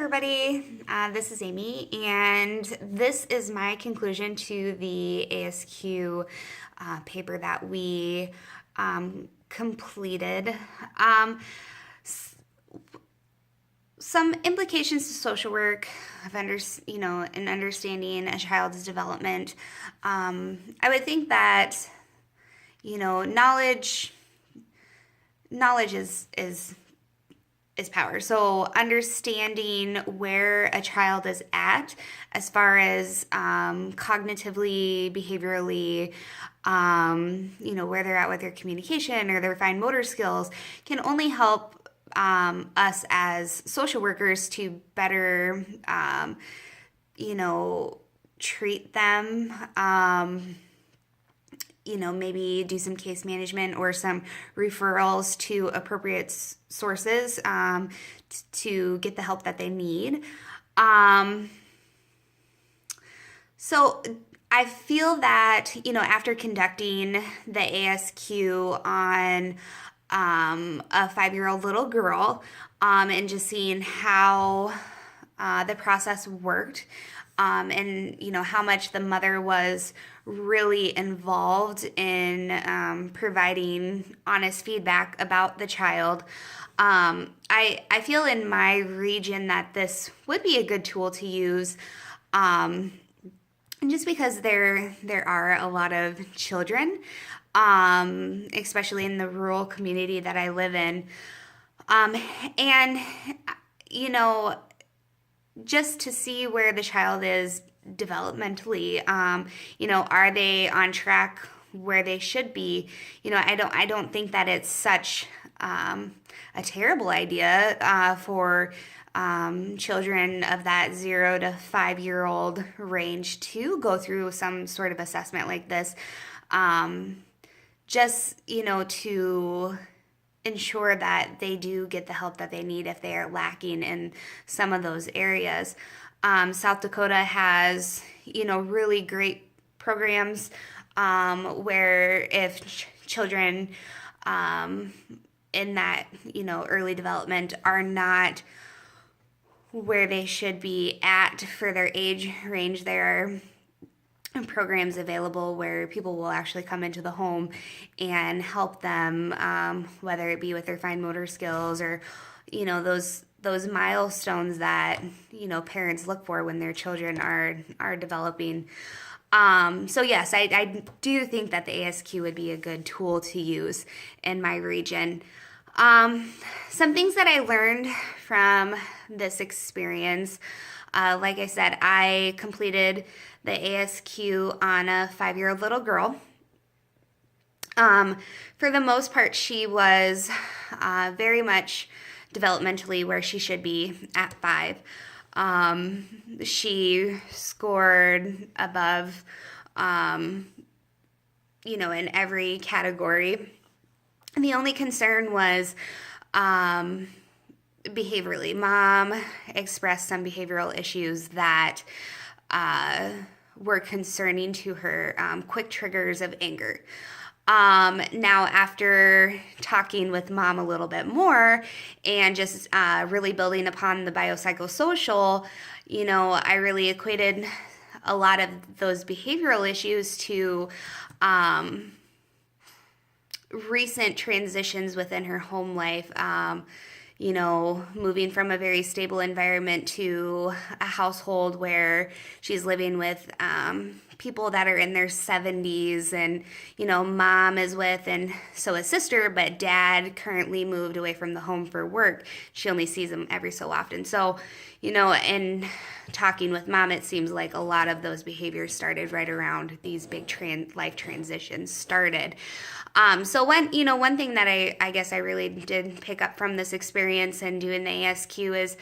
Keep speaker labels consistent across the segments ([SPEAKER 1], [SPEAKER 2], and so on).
[SPEAKER 1] everybody, this is Amy, and this is my conclusion to the ASQ paper that we completed. Some implications to social work of in understanding a child's development. I would think that knowledge is power. So understanding where a child is at as far as cognitively, behaviorally, where they're at with their communication or their fine motor skills can only help us as social workers to better, treat them. Maybe do some case management or some referrals to appropriate sources to get the help that they need. So I feel that, after conducting the ASQ on a 5-year-old little girl and just seeing how the process worked, and how much the mother was really involved in providing honest feedback about the child. I feel in my region that this would be a good tool to use, just because there are a lot of children, especially in the rural community that I live in, and just to see where the child is developmentally. Are they on track where they should be? I don't think that it's such a terrible idea for children of that 0 to 5-year-old range to go through some sort of assessment like this. To ensure that they do get the help that they need if they are lacking in some of those areas. South Dakota has, really great programs where if children in that, early development are not where they should be at for their age range, there are programs available where people will actually come into the home and help them, whether it be with their fine motor skills or, those milestones that, parents look for when their children are developing. So yes, I do think that the ASQ would be a good tool to use in my region. Some things that I learned from this experience, like I said, I completed the ASQ on a 5-year-old little girl. For the most part, she was very much developmentally where she should be at 5. She scored above, in every category. And the only concern was behaviorally. Mom expressed some behavioral issues that were concerning to her, quick triggers of anger. Now, after talking with Mom a little bit more and just really building upon the biopsychosocial, I really equated a lot of those behavioral issues to recent transitions within her home life. Moving from a very stable environment to a household where she's living with people that are in their 70s, and mom is with, and so is sister, but dad currently moved away from the home for work. She only sees him every so often. So in talking with Mom, it seems like a lot of those behaviors started right around these big life transitions started. So one thing that I guess I really did pick up from this experience and doing the ASQ is,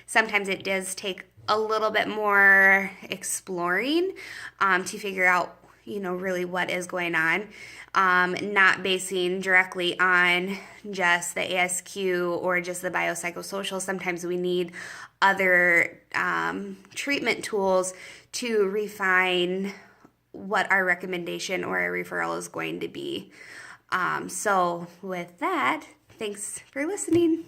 [SPEAKER 1] sometimes it does take a little bit more exploring to figure out, really what is going on. Not basing directly on just the ASQ or just the biopsychosocial. Sometimes we need other treatment tools to refine what our recommendation or a referral is going to be. So with that, thanks for listening.